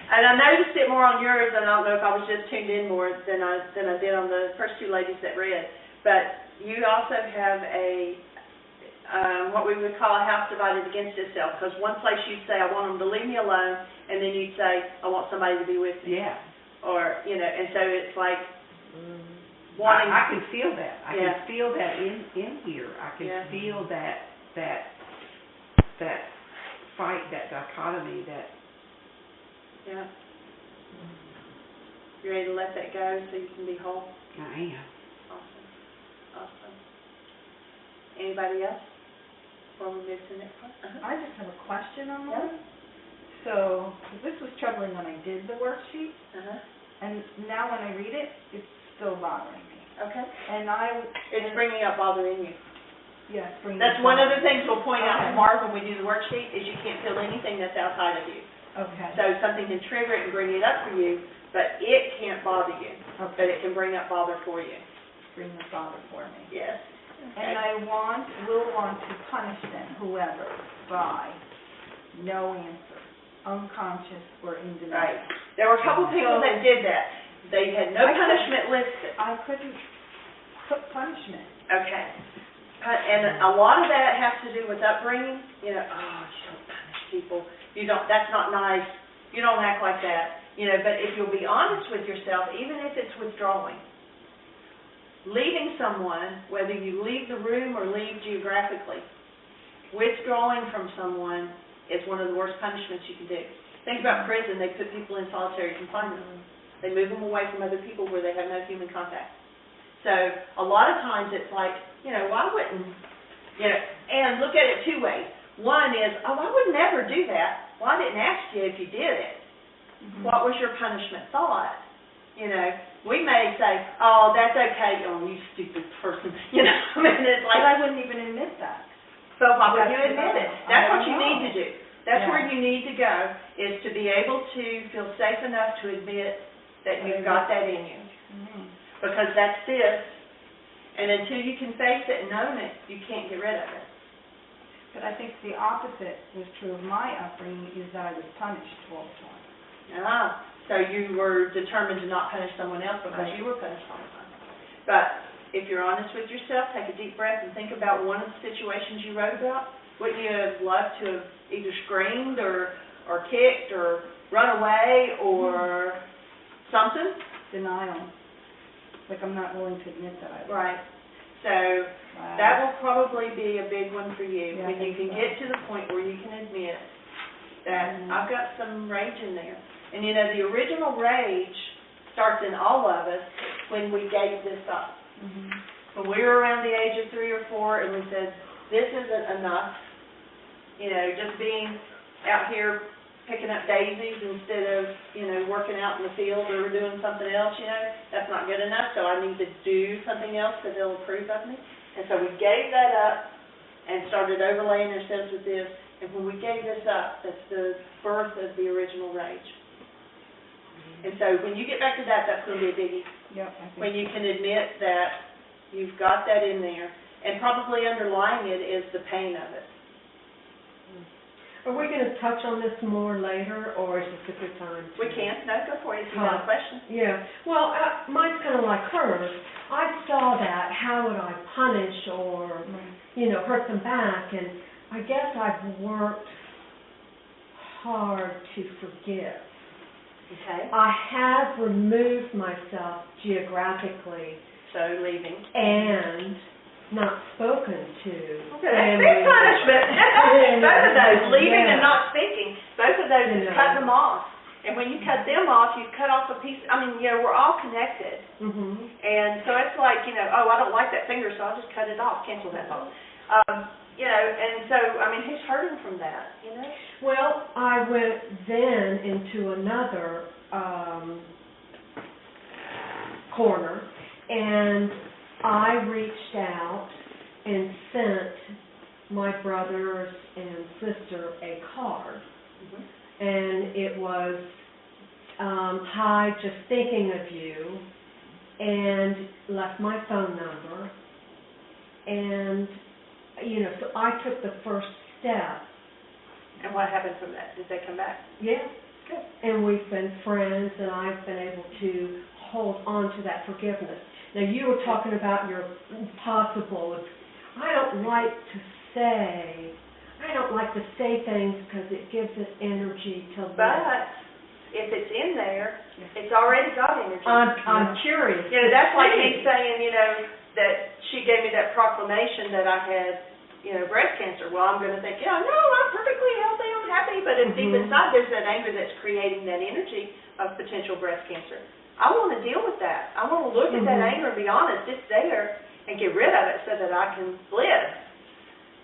And I noticed it more on yours, and I don't know if I was just tuned in more than I did on the first two ladies that read. But you also have a what we would call a house divided against itself, because one place you'd say, I want them to leave me alone, and then you'd say, I want somebody to be with me. Yeah. Or, and so it's like wanting... I can feel that. I Yeah. can feel that in here. I can Yeah. feel that fight, that dichotomy, that... Yeah. You ready to let that go so you can be whole? I am. Awesome. Anybody else? Before we move to the next one? I just have a question on Yeah. that. So, this was troubling when I did the worksheet, and now when I read it, it's still bothering me. Okay. And It's bringing up bothering you. Yes, That's one of the things we'll point out Okay. to Mark when we do the worksheet, is you can't feel anything that's outside of you. Okay. So something can trigger it and bring it up for you, but it can't bother you. Okay. But it can bring up bother for you. Bring the bother for me. Yes. And I will want to punish them, whoever, by no answer, unconscious or in denial. Right. There were a couple people that did that. They had no punishment listed. I couldn't put punishment. Okay. And a lot of that has to do with upbringing. You don't punish people. You don't. That's not nice. You don't act like that. But if you'll be honest with yourself, even if it's withdrawing, leaving someone, whether you leave the room or leave geographically, withdrawing from someone is one of the worst punishments you can do. Think about prison. They put people in solitary confinement. They move them away from other people where they have no human contact. So a lot of times it's like, I wouldn't, and look at it two ways. One is, I would never do that. Well, I didn't ask you if you did it. Mm-hmm. What was your punishment thought? We may say, oh, that's okay. Oh, you stupid person. It's like... But I wouldn't even admit that. So why wouldn't you admit it? That's what you need to do. That's Yeah. where you need to go, is to be able to feel safe enough to admit that you've got that in you. Mm-hmm. Because that's this. And until you can face it and own it, you can't get rid of it. But I think the opposite was true of my upbringing, is that I was punished all the time. So you were determined to not punish someone else because Right. you were punished all the time. But if you're honest with yourself, take a deep breath and think about one of the situations you wrote about. Wouldn't you have loved to have either screamed or kicked or run away or something? Denial. Like I'm not willing to admit that I was. Right. So that will probably be a big one for you, Yeah, when you I can think so. get to the point where you can admit that I've got some rage in there. And the original rage starts in all of us when we gave this up. Mm-hmm. When we were around the age of 3 or 4 and we said, this isn't enough, just being out here picking up daisies instead of, working out in the field or doing something else, that's not good enough, so I need to do something else that will approve of me. And so we gave that up and started overlaying ourselves with this, and when we gave this up, that's the birth of the original rage. And so when you get back to that, that's going to be a biggie. Yep, I think When you can admit that you've got that in there, and probably underlying it is the pain of it. Are we going to touch on this more later, or is this a good time? We can. No, go for it if you have a question. Yeah. Well, mine's kind of like hers. I saw that. How would I punish or, hurt them back? And I guess I've worked hard to forgive. Okay. I have removed myself geographically. So leaving. And not spoken to. Okay, that's big punishment. Both of those, leaving and not speaking, both of those is cutting them off. And when you cut them off, you cut off a piece. We're all connected. Mm-hmm. And so it's like, I don't like that finger, so I'll just cut it off, cancel that off. And so, who's hurting from that, Well, I went then into another corner, and I reached out and sent my brothers and sister a card. Mm-hmm. And it was, hi, just thinking of you, and left my phone number. And, so I took the first step. And what happened from that? Did they come back? Yeah. and we've been friends, and I've been able to hold on to that forgiveness. Now, you were talking about your possible. I don't like to say things because it gives it energy to live. But if it's in there, it's already got energy. I'm curious. You know, that's like me saying, you know, that she gave me that proclamation that I had, you know, breast cancer. Well, I'm going to think, no, I'm perfectly healthy, I'm happy, but if deep inside there's that anger that's creating that energy of potential breast cancer. I want to deal with that. I want to look at that anger and be honest, it's there, and get rid of it so that I can live.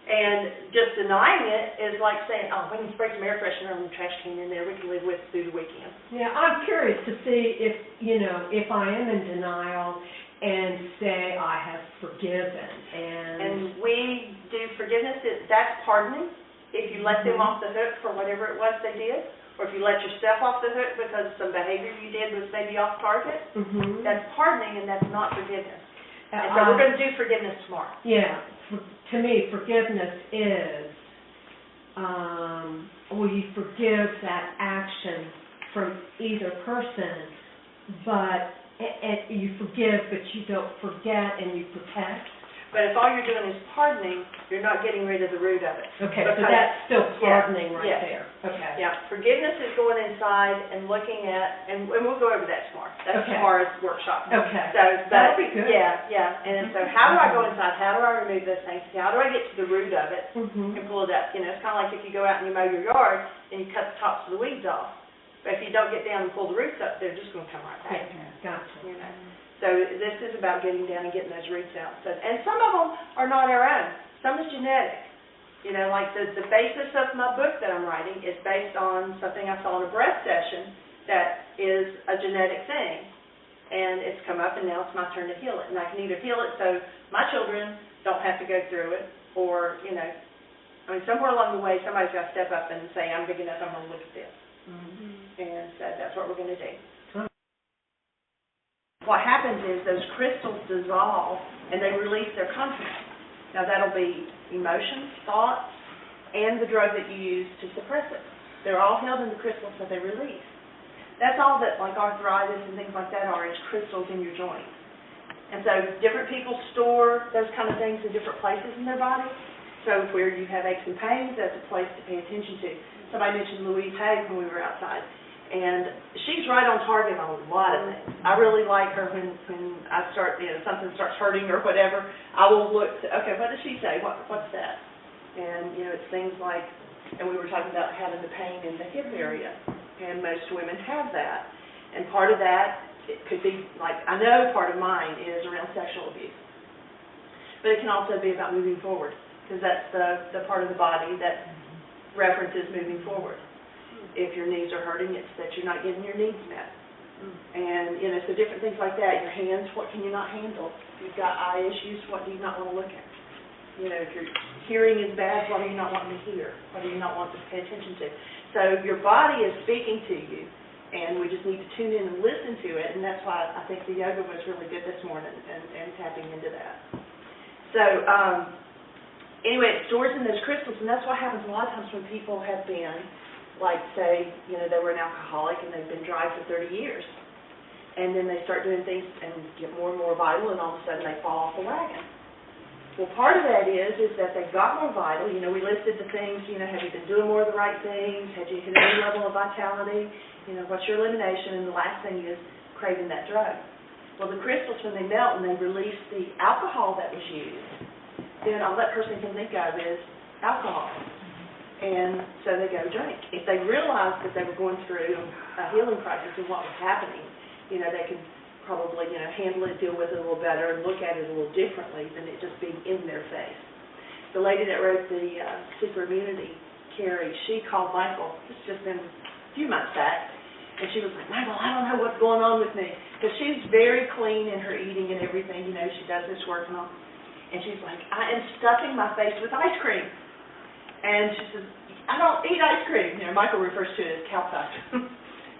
And just denying it is like saying, oh, we can spray some air freshener on the trash can in there, we can live with it through the weekend. Yeah, I'm curious to see if, you know, if I am in denial and say I have forgiven. And we do forgiveness, that's pardoning. If you let them off the hook for whatever it was they did, or if you let yourself off the hook because some behavior you did was maybe off target, that's pardoning and that's not forgiveness. And so we're going to do forgiveness tomorrow. Yeah. To me, forgiveness is, you forgive that action from either person, but you forgive, but you don't forget and you protect. But if all you're doing is pardoning, you're not getting rid of the root of it. Okay, so that's still pardoning right there. Okay. Yeah, forgiveness is going inside and looking at, and we'll go over that tomorrow. That's tomorrow's workshop. Okay. So, that'll be good. Yeah. And so how do I go inside? How do I remove those things? How do I get to the root of it and pull it up? You know, it's kind of like if you go out and you mow your yard and you cut the tops of the weeds off. But if you don't get down and pull the roots up, they're just going to come right back. Gotcha. You know. So this is about getting down and getting those roots out. So, and some of them are not our own. Some is genetic. You know, like the basis of my book that I'm writing is based on something I saw in a breath session that is a genetic thing. And it's come up, and now it's my turn to heal it. And I can either heal it so my children don't have to go through it, or, you know, I mean, somewhere along the way, somebody's got to step up and say, I'm big enough, I'm going to look at this. And so that's what we're going to do. What happens is those crystals dissolve and they release their contents. Now that'll be emotions, thoughts, and the drug that you use to suppress it. They're all held in the crystals that they release. That's all that, like arthritis and things like that are, is crystals in your joints. And so different people store those kind of things in different places in their body. So where you have aches and pains, that's a place to pay attention to. Somebody mentioned Louise Hay when we were outside. And she's right on target on a lot of things. I really like her when I start, you know, something starts hurting or whatever, I will look to, okay, what does she say? What's that? And, you know, it's things like, and we were talking about having the pain in the hip area, and most women have that. And part of that, it could be, like, I know part of mine is around sexual abuse. But it can also be about moving forward, because that's the part of the body that references moving forward. If your knees are hurting, it's that you're not getting your needs met. And, you know, so different things like that. Your hands, what can you not handle? If you've got eye issues, what do you not want to look at? You know, if your hearing is bad, what do you not want to hear? What do you not want to pay attention to? So your body is speaking to you, and we just need to tune in and listen to it, and that's why I think the yoga was really good this morning and tapping into that. So, anyway, it stores in those crystals, and that's what happens a lot of times when people have been, like, say, you know, they were an alcoholic and they've been dry for 30 years. And then they start doing things and get more and more vital, and all of a sudden they fall off the wagon. Well, part of that is that they got more vital. You know, we listed the things, you know, have you been doing more of the right things? Had you hit a new level of vitality? You know, what's your elimination? And the last thing is craving that drug. Well, the crystals, when they melt and they release the alcohol that was used, then all that person can think of is alcohol. And so they go drink. If they realized that they were going through a healing crisis and what was happening, you know, they could probably, you know, handle it, deal with it a little better, and look at it a little differently than it just being in their face. The lady that wrote the Super Immunity, Carrie, she called Michael, it's just been a few months back, and she was like, Michael, I don't know what's going on with me. Because she's very clean in her eating and everything, you know, she does this work and all. And she's like, I am stuffing my face with ice cream. And she says, I don't eat ice cream. You know, Michael refers to it as cow puff.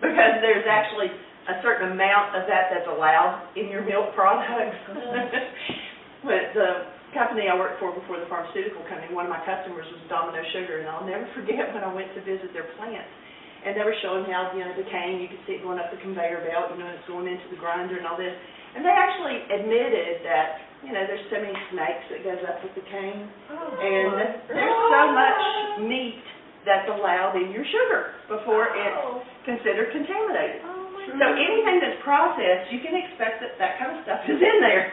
Because there's actually a certain amount of that that's allowed in your milk products. But the company I worked for before the pharmaceutical company, one of my customers was Domino Sugar, and I'll never forget when I went to visit their plant. and they were showing how, the cane, you could see it going up the conveyor belt, it's going into the grinder and all this. And they actually admitted that, there's so many snakes that goes up with the cane, and there's so much meat that's allowed in your sugar before it's considered contaminated. So anything that's processed, you can expect that kind of stuff is in there.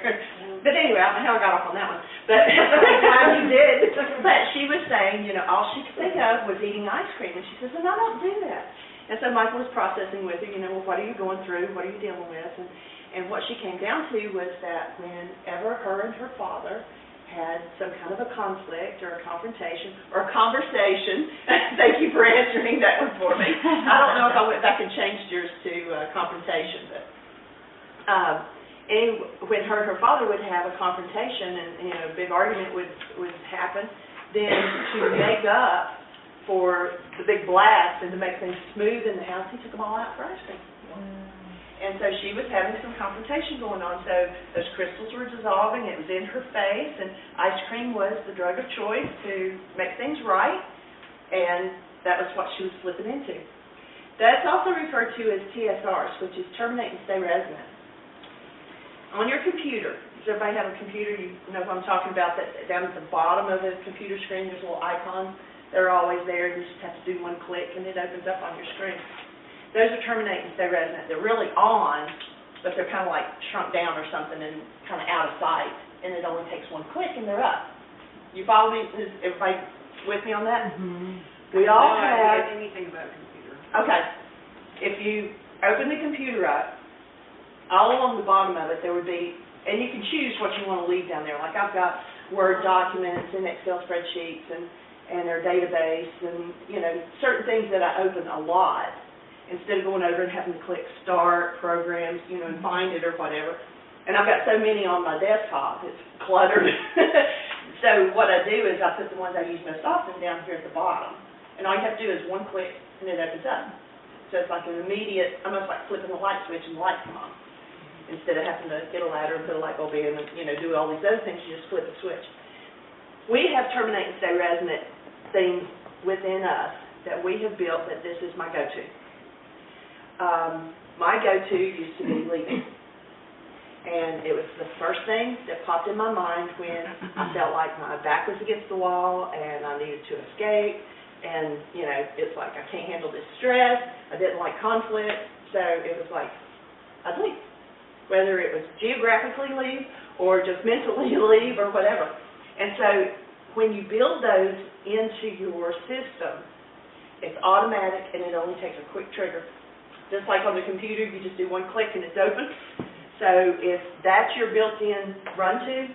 But anyway, I don't know how I got off on that one. But glad you did. But she was saying, all she could think of was eating ice cream. And she says, and I don't do that. And so Michael was processing with her, well, what are you going through? What are you dealing with? And what she came down to was that whenever her and her father had some kind of a conflict or a confrontation or a conversation, thank you for answering that one for me. I don't know if I went back and changed yours to confrontation, but when her and her father would have a confrontation and a big argument would happen, then to make up for the big blast and to make things smooth in the house, he took them all out for ice cream. And so she was having some confrontation going on. So those crystals were dissolving. It was in her face, and ice cream was the drug of choice to make things right, and that was what she was slipping into. That's also referred to as TSRs, which is terminate and stay resonant. On your computer, does everybody have a computer? You know what I'm talking about, that down at the bottom of the computer screen, there's little icons. They're always there. You just have to do one click, and it opens up on your screen. Those are terminate and stay resonant. They're really on, but they're kind of like shrunk down or something and kind of out of sight, and it only takes one click and they're up. You follow me? Is everybody with me on that? Mm-hmm. We all have anything about a computer. Okay. If you open the computer up, all along the bottom of it there would be, and you can choose what you want to leave down there. Like I've got Word documents and Excel spreadsheets and their database and, certain things that I open a lot, instead of going over and having to click start, programs, and find it or whatever. And I've got so many on my desktop, it's cluttered. So what I do is I put the ones I use most often down here at the bottom. And all you have to do is one click and it opens up. So it's like an immediate, almost like flipping the light switch and the lights come on. Instead of having to get a ladder and put a light bulb in and, do all these other things, you just flip a switch. We have terminate and stay resonant things within us that we have built that this is my go-to. My go-to used to be leaving, and it was the first thing that popped in my mind when I felt like my back was against the wall and I needed to escape, and, it's like I can't handle this stress, I didn't like conflict, so it was like, I'd leave, whether it was geographically leave or just mentally leave or whatever. And so when you build those into your system, it's automatic and it only takes a quick trigger. Just like on the computer, you just do one click and it's open. So if that's your built-in run-to,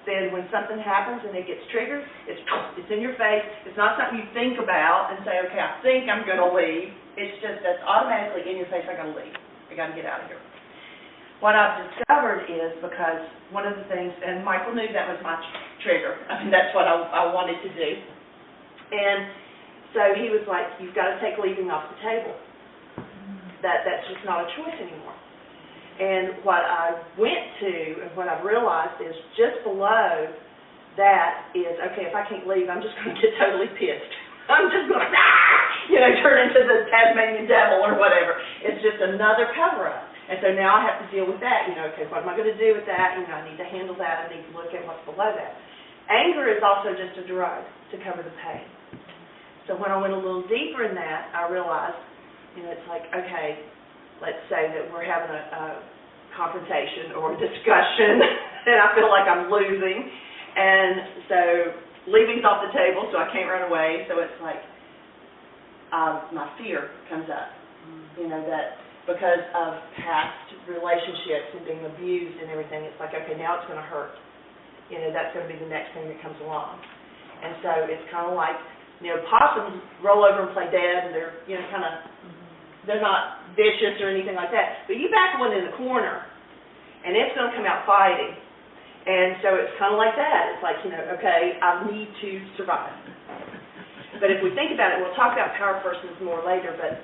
then when something happens and it gets triggered, it's in your face. It's not something you think about and say, okay, I think I'm going to leave. It's just that's automatically in your face, I got to leave. I got to get out of here. What I've discovered is because one of the things, and Michael knew that was my trigger. I mean, that's what I wanted to do. And so he was like, you've got to take leaving off the table. That's just not a choice anymore. And what I went to and what I've realized is just below that is, okay, if I can't leave, I'm just going to get totally pissed. I'm just going to, turn into the Tasmanian devil or whatever. It's just another cover-up. And so now I have to deal with that. Okay, what am I going to do with that? I need to handle that. I need to look at what's below that. Anger is also just a drug to cover the pain. So when I went a little deeper in that, I realized, it's like, okay, let's say that we're having a confrontation or a discussion, and I feel like I'm losing, and so leaving's off the table, so I can't run away, so it's like my fear comes up, that because of past relationships and being abused and everything, it's like, okay, now it's going to hurt. That's going to be the next thing that comes along. And so it's kind of like, possums roll over and play dead, and they're, kind of, they're not vicious or anything like that. But you back one in the corner, and it's going to come out fighting. And so it's kind of like that. It's like, okay, I need to survive. But if we think about it, we'll talk about power persons more later, but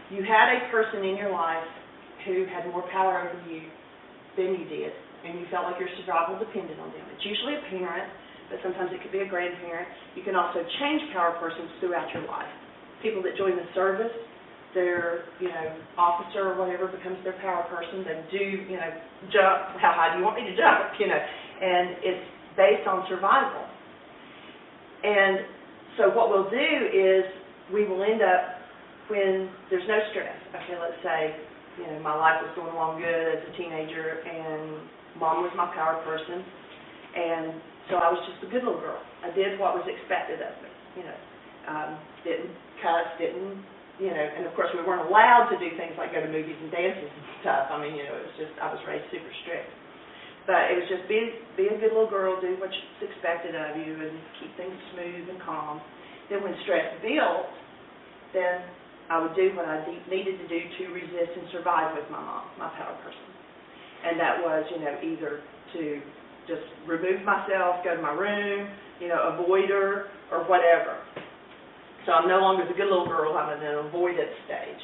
you had a person in your life who had more power over you than you did, and you felt like your survival depended on them. It's usually a parent, but sometimes it could be a grandparent. You can also change power persons throughout your life. people that join the service, their, officer or whatever becomes their power person. They do, jump. How high do you want me to jump? And it's based on survival. And so what we'll do is we will end up, when there's no stress, okay, let's say, my life was going along good as a teenager, and Mom was my power person, and so I was just a good little girl. I did what was expected of me, didn't cuss, and of course we weren't allowed to do things like go to movies and dances and stuff. I mean, it was just, I was raised super strict. But it was just be a good little girl, do what's expected of you, and keep things smooth and calm. Then when stress built, then I would do what I needed to do to resist and survive with my mom, my power person. And that was, either to just remove myself, go to my room, avoid her, or whatever. So I'm no longer the good little girl, I'm in an avoidance stage.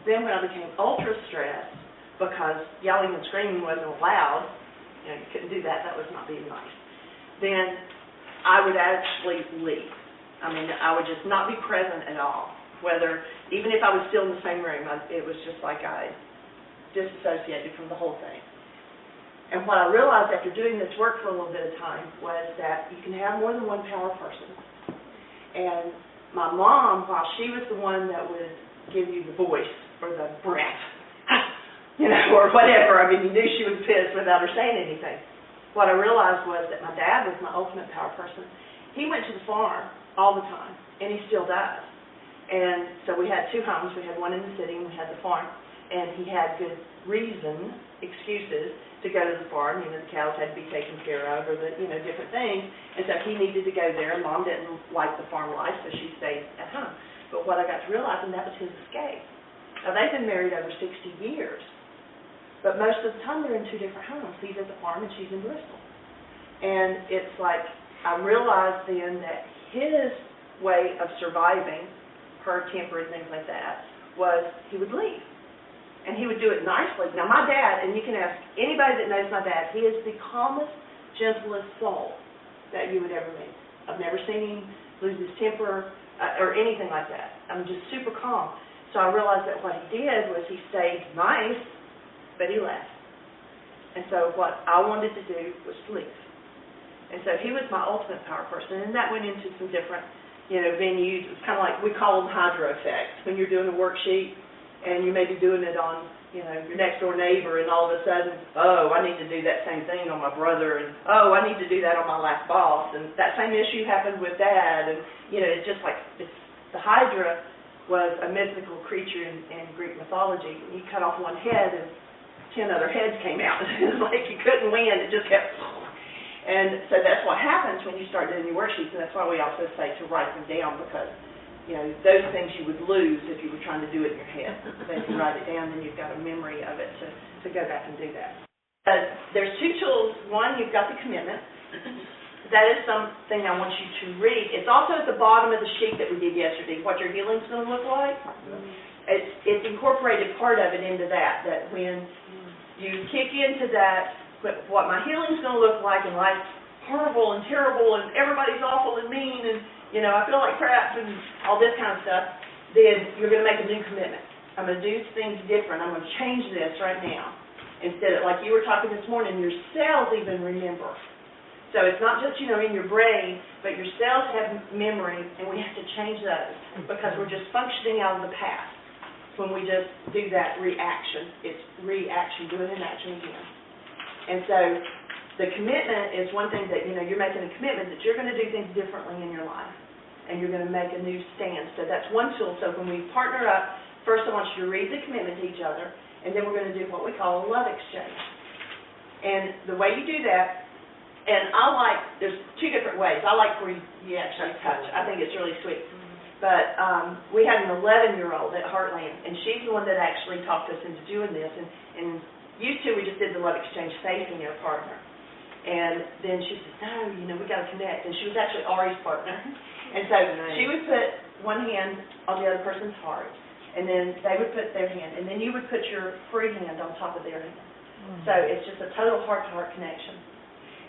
Then when I became ultra stressed, because yelling and screaming wasn't allowed, you couldn't do that, that was not being nice, then I would actually leave. I mean, I would just not be present at all. Even if I was still in the same room, it was just like I disassociated from the whole thing. And what I realized after doing this work for a little bit of time was that you can have more than one power person. And my mom, while she was the one that would give you the voice or the breath, or whatever, I mean, you knew she was pissed without her saying anything. What I realized was that my dad was my ultimate power person. He went to the farm all the time, and he still does. And so we had two homes. We had one in the city, and we had the farm. And he had good excuses to go to the farm. The cows had to be taken care of, or different things. And so he needed to go there, and Mom didn't like the farm life, so she stayed at home. But what I got to realize, and that was his escape. Now, they've been married over 60 years, but most of the time they're in two different homes. He's at the farm, and she's in Bristol. And it's like I realized then that his way of surviving, her temper and things like that, was he would leave. And he would do it nicely. Now, my dad, and you can ask anybody that knows my dad, he is the calmest, gentlest soul that you would ever meet. I've never seen him lose his temper or anything like that. I'm just super calm. So I realized that what he did was he stayed nice, but he left. And so what I wanted to do was leave. And so he was my ultimate power person, and that went into some different, venues. It's kind of like, we call them hydro effects. When you're doing a worksheet, and you may be doing it on, your next door neighbor, and all of a sudden, oh, I need to do that same thing on my brother, and oh, I need to do that on my last boss, and that same issue happened with Dad, and, it's just like, the Hydra was a mythical creature in Greek mythology. You cut off one head, and 10 other heads came out. It was like you couldn't win, it just kept, and so that's what happens when you start doing your worksheets, and that's why we also say to write them down, because those things you would lose if you were trying to do it in your head. But if you write it down, then you've got a memory of it to go back and do that. There's two tools. One, you've got the commitment. That is something I want you to read. It's also at the bottom of the sheet that we did yesterday, what your healing's going to look like. It's incorporated part of it into that when you kick into that, what my healing's going to look like, and life's horrible and terrible, and everybody's awful and mean, and I feel like crap and all this kind of stuff, then you're going to make a new commitment. I'm going to do things different. I'm going to change this right now. Instead of, like you were talking this morning, your cells even remember. So it's not just, in your brain, but your cells have memory, and we have to change those because we're just functioning out of the past when we just do that reaction. It's reaction, doing an action again. And so the commitment is one thing that, you're making a commitment that you're going to do things differently in your life, and you're going to make a new stand. So that's one tool. So when we partner up, first I want you to read the commitment to each other, and then we're going to do what we call a love exchange. And the way you do that, and there's two different ways. I like where you actually touch. I think it's really sweet. But we had an 11-year-old at Heartland, and she's the one that actually talked us into doing this. And used to, we just did the love exchange facing your partner. And then she said, no, we got to connect. And she was actually Ari's partner. And so she would put one hand on the other person's heart, and then they would put their hand, and then you would put your free hand on top of their hand. So it's just a total heart-to-heart connection.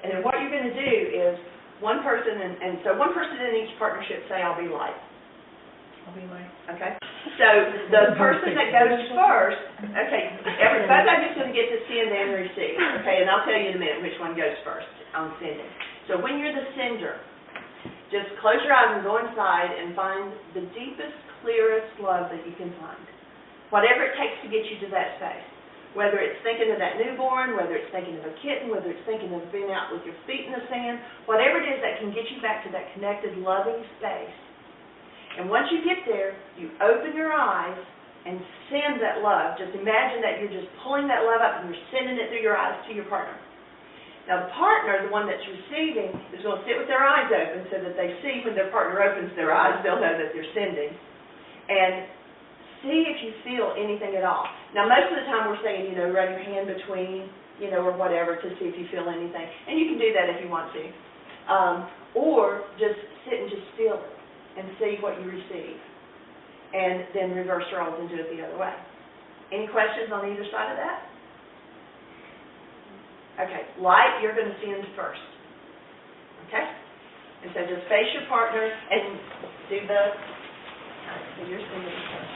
And then what you're going to do is one person, and so one person in each partnership say, I'll be light. I'll be late. Okay, so the person that goes first, okay, both of you's gonna get to send and receive, okay, and I'll tell you in a minute which one goes first on sending. So when you're the sender, just close your eyes and go inside and find the deepest, clearest love that you can find. Whatever it takes to get you to that space. Whether it's thinking of that newborn, whether it's thinking of a kitten, whether it's thinking of being out with your feet in the sand, whatever it is that can get you back to that connected, loving space. And once you get there, you open your eyes and send that love. Just imagine that you're just pulling that love up and you're sending it through your eyes to your partner. Now the partner, the one that's receiving, is going to sit with their eyes open so that they see when their partner opens their eyes, they'll know that they're sending. And see if you feel anything at all. Now most of the time we're saying, run your hand between, or whatever to see if you feel anything. And you can do that if you want to. Or just sit and just feel it and see what you receive. And then reverse roles and do it the other way. Any questions on either side of that? Okay, light, you're going to send first. Okay? And so just face your partner and do the, so you're sending first.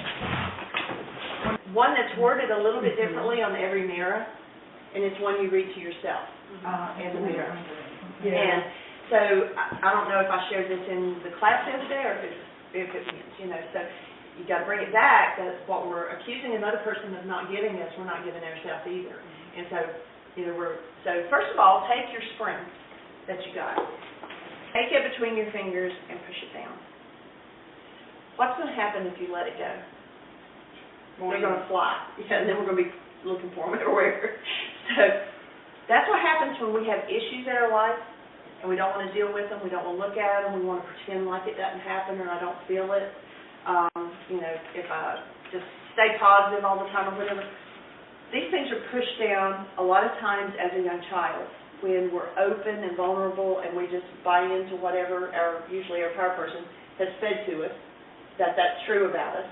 One that's worded a little bit differently on every mirror, and it's one you read to yourself in the mirror. Yeah. And so I don't know if I shared this in the class the other day or if it means, so you got to bring it back. That's what we're accusing another person of not giving us. We're not giving ourselves either. And so so first of all, take your spring that you got. Take it between your fingers and push it down. What's going to happen if you let it go? They're going to fly. Yeah, and then we're going to be looking for them everywhere. So that's what happens when we have issues in our life and we don't want to deal with them, we don't want to look at them, we want to pretend like it doesn't happen or I don't feel it. If I just stay positive all the time or whatever. These things are pushed down a lot of times as a young child when we're open and vulnerable and we just buy into whatever usually our power person has fed to us, that's true about us.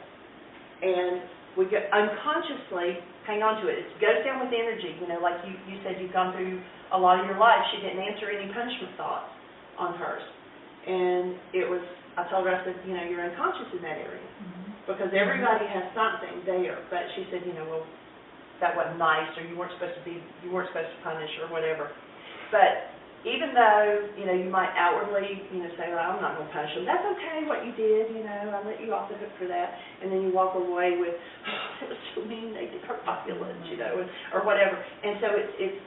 And we get unconsciously hang on to it. It goes down with energy. Like you said, you've gone through a lot of your life. She didn't answer any punishment thoughts on hers. And I told her, I said, you're unconscious in that area. Because everybody has something there. But she said, well, that wasn't nice, or you weren't supposed to punish, or whatever. But even though, you might outwardly, say, well, I'm not going to punish them. That's okay, what you did, I let you off the hook for that. And then you walk away with, it was so mean, they did hurt my feelings, or whatever. And so it's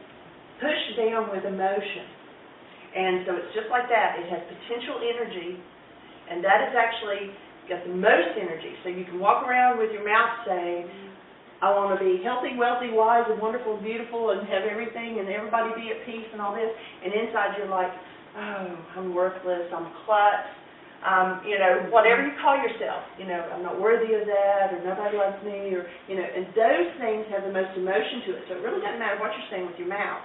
pushed down with emotion. And so it's just like that. It has potential energy, and that is actually got the most energy. So you can walk around with your mouth saying, I want to be healthy, wealthy, wise, and wonderful, and beautiful, and have everything, and everybody be at peace, and all this. And inside you're like, oh, I'm worthless, I'm klutz, whatever you call yourself. I'm not worthy of that, or nobody loves me, and those things have the most emotion to it. So it really doesn't matter what you're saying with your mouth.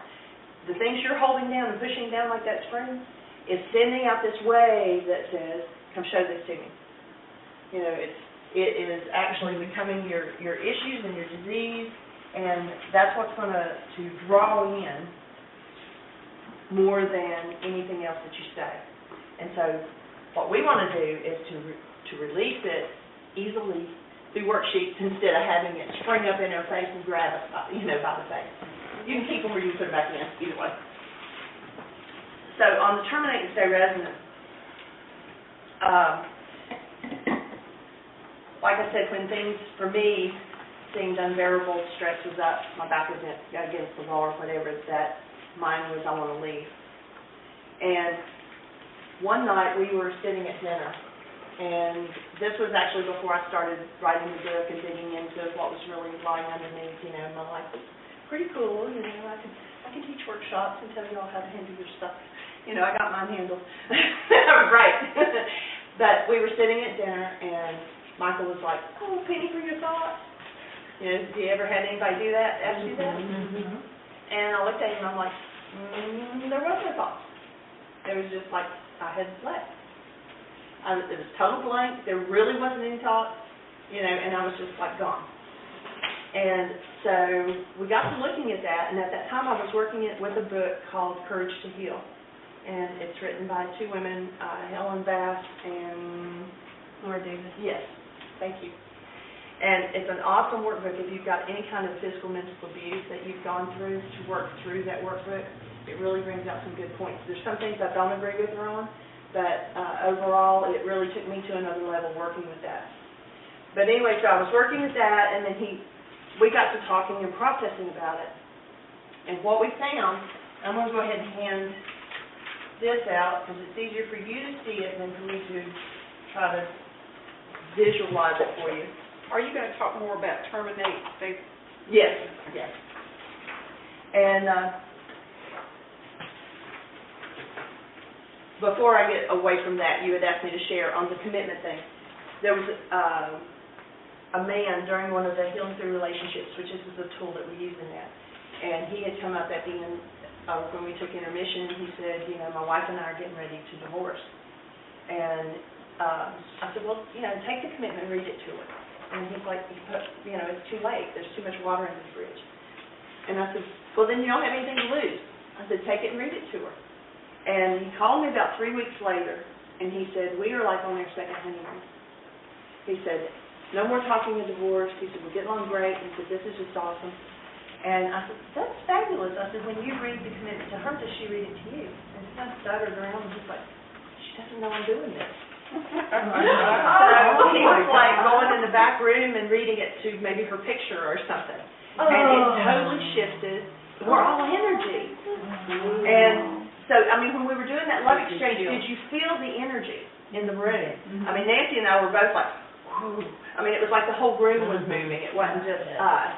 The things you're holding down and pushing down like that spring is sending out this wave that says, come show this to me. It is actually becoming your issues and your disease, and that's what's going to draw in more than anything else that you say. And so what we want to do is to release it easily through worksheets instead of having it spring up in our face and grab us by the face. You can keep them or you can put them back in, either way. So on the terminate and stay resonant, like I said, when things, for me, seemed unbearable, stress was up, my back was against the wall or whatever, that mine was, I want to leave. And one night we were sitting at dinner, and this was actually before I started writing the book and digging into what was really lying underneath, my life was pretty cool, I can teach workshops and tell you all how to handle your stuff. I got mine handled. Right. But we were sitting at dinner, and Michael was like, oh, penny for your thoughts. Have you ever had anybody do that, ask you that? And I looked at him, and I'm like, there was no thoughts. It was just like I had slept. It was total blank. There really wasn't any thoughts, and I was just like gone. And so we got to looking at that, and at that time I was working with a book called Courage to Heal. And it's written by two women, Helen Bass and Laura Davis. Yes, thank you. And it's an awesome workbook if you've got any kind of physical, mental abuse that you've gone through to work through that workbook. It really brings out some good points. There's some things I don't agree with her on, but overall, it really took me to another level working with that. But anyway, so I was working with that, and then we got to talking and processing about it. And what we found, I'm going to go ahead and hand this out because it's easier for you to see it than for me to try to visualize it for you. Are you going to talk more about terminate? Yes, yes. And before I get away from that, you had asked me to share on the commitment thing. There was a man during one of the Healing Through Relationships, which is the tool that we use in that, and he had come up at the end when we took intermission, and he said, you know, my wife and I are getting ready to divorce. And I said, well, you know, take the commitment and read it to her. And he's like, you know, it's too late. There's too much water in the fridge. And I said, well, then you don't have anything to lose. I said, take it and read it to her. And he called me about 3 weeks later, and he said, we are like on our second honeymoon. He said, no more talking of divorce. He said, we're getting along great. He said, this is just awesome. And I said, that's fabulous. I said, when you read the commitment to her, does she read it to you? And he kind of stuttered around, and he's like, she doesn't know I'm doing this. So he was like going in the back room and reading it to maybe her picture or something. And it totally shifted. We're all energy. And so, I mean, when we were doing that love exchange, did you feel the energy in the room? I mean, Nancy and I were both like, whew. I mean, it was like the whole room was moving. It wasn't just us.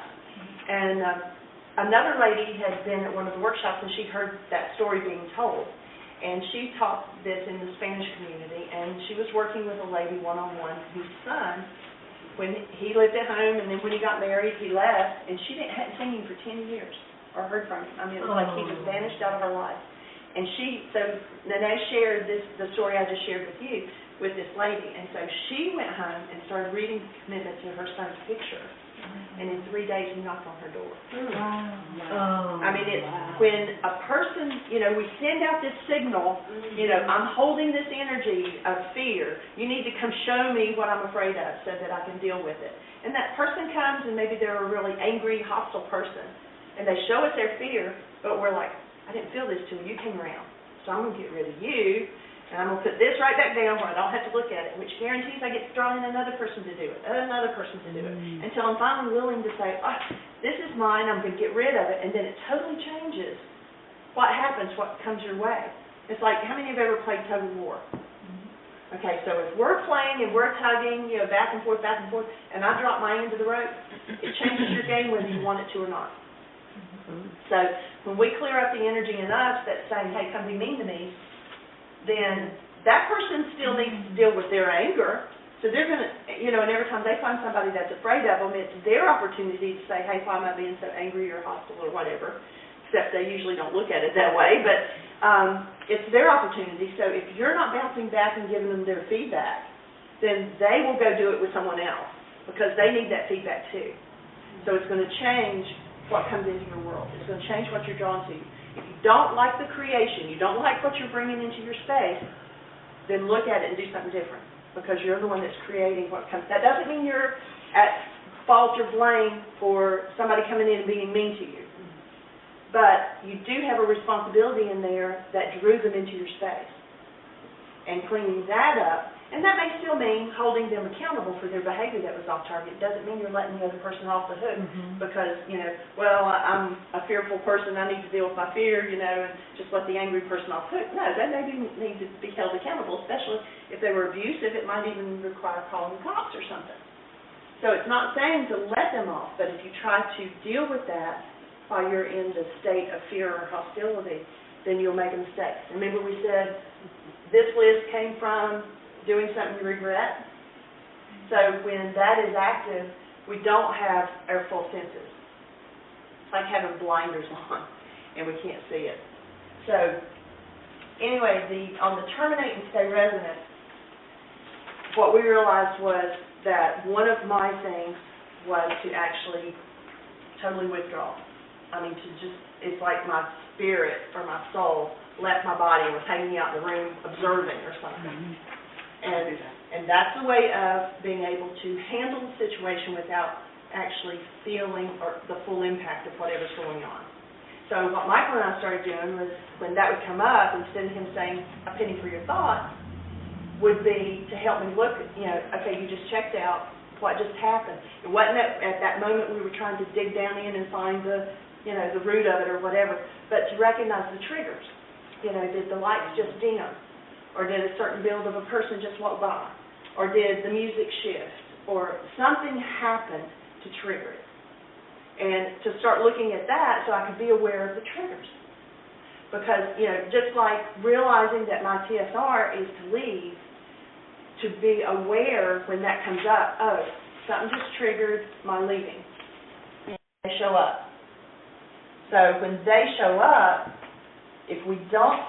And another lady had been at one of the workshops, and she heard that story being told. And she taught this in the Spanish community, and she was working with a lady one-on-one whose son, when he lived at home, and then when he got married, he left, and she hadn't seen him for 10 years or heard from him. I mean, it was like he was vanished out of her life. And so Nene shared the story I just shared with you, with this lady. And so she went home and started reading the commitment to her son's picture. And in 3 days, he knocked on her door. I mean, it's when a person, you know, we send out this signal, you know, I'm holding this energy of fear. You need to come show me what I'm afraid of so that I can deal with it. And that person comes, and maybe they're a really angry, hostile person, and they show us their fear, but we're like, I didn't feel this till you came around, so I'm going to get rid of you. And I'm going to put this right back down where I don't have to look at it, which guarantees I get to draw in another person to do it, another person to do it, until I'm finally willing to say, oh, this is mine, I'm going to get rid of it, and then it totally changes what happens, what comes your way. It's like, how many have ever played tug of war? Okay, so if we're playing and we're tugging, you know, back and forth, and I drop my end of the rope, it changes your game whether you want it to or not. So when we clear up the energy in us that's saying, hey, come be mean to me, then that person still needs to deal with their anger. So they're going to, you know, and every time they find somebody that's afraid of them, it's their opportunity to say, hey, why am I being so angry or hostile or whatever, except they usually don't look at it that way. But it's their opportunity. So if you're not bouncing back and giving them their feedback, then they will go do it with someone else because they need that feedback too. So it's going to change what comes into your world. It's going to change what you're drawn to. If you don't like the creation, you don't like what you're bringing into your space, then look at it and do something different because you're the one that's creating what comes. That doesn't mean you're at fault or blame for somebody coming in and being mean to you. But you do have a responsibility in there that drew them into your space. And cleaning that up, and that may still mean holding them accountable for their behavior that was off target. It doesn't mean you're letting the other person off the hook because, you know, well, I'm a fearful person, I need to deal with my fear, you know, and just let the angry person off the hook. No, that maybe needs to be held accountable, especially if they were abusive. It might even require calling the cops or something. So it's not saying to let them off, but if you try to deal with that while you're in the state of fear or hostility, then you'll make a mistake. Remember we said this list came from doing something you regret. So when that is active, we don't have our full senses. It's like having blinders on, and we can't see it. So anyway, on the terminate and stay resonant, what we realized was that one of my things was to actually totally withdraw. I mean, it's like my spirit or my soul left my body and was hanging out in the room observing or something. And that's a way of being able to handle the situation without actually feeling or the full impact of whatever's going on. So what Michael and I started doing was, when that would come up, instead of him saying, a penny for your thoughts, would be to help me look, okay, you just checked out, what just happened? It wasn't at that moment we were trying to dig down in and find the root of it or whatever, but to recognize the triggers. Did the lights just dim? Or did a certain build of a person just walk by? Or did the music shift? Or something happened to trigger it? And to start looking at that so I could be aware of the triggers. Because, just like realizing that my TSR is to leave, to be aware when that comes up, oh, something just triggered my leaving. They show up. So when they show up, if we don't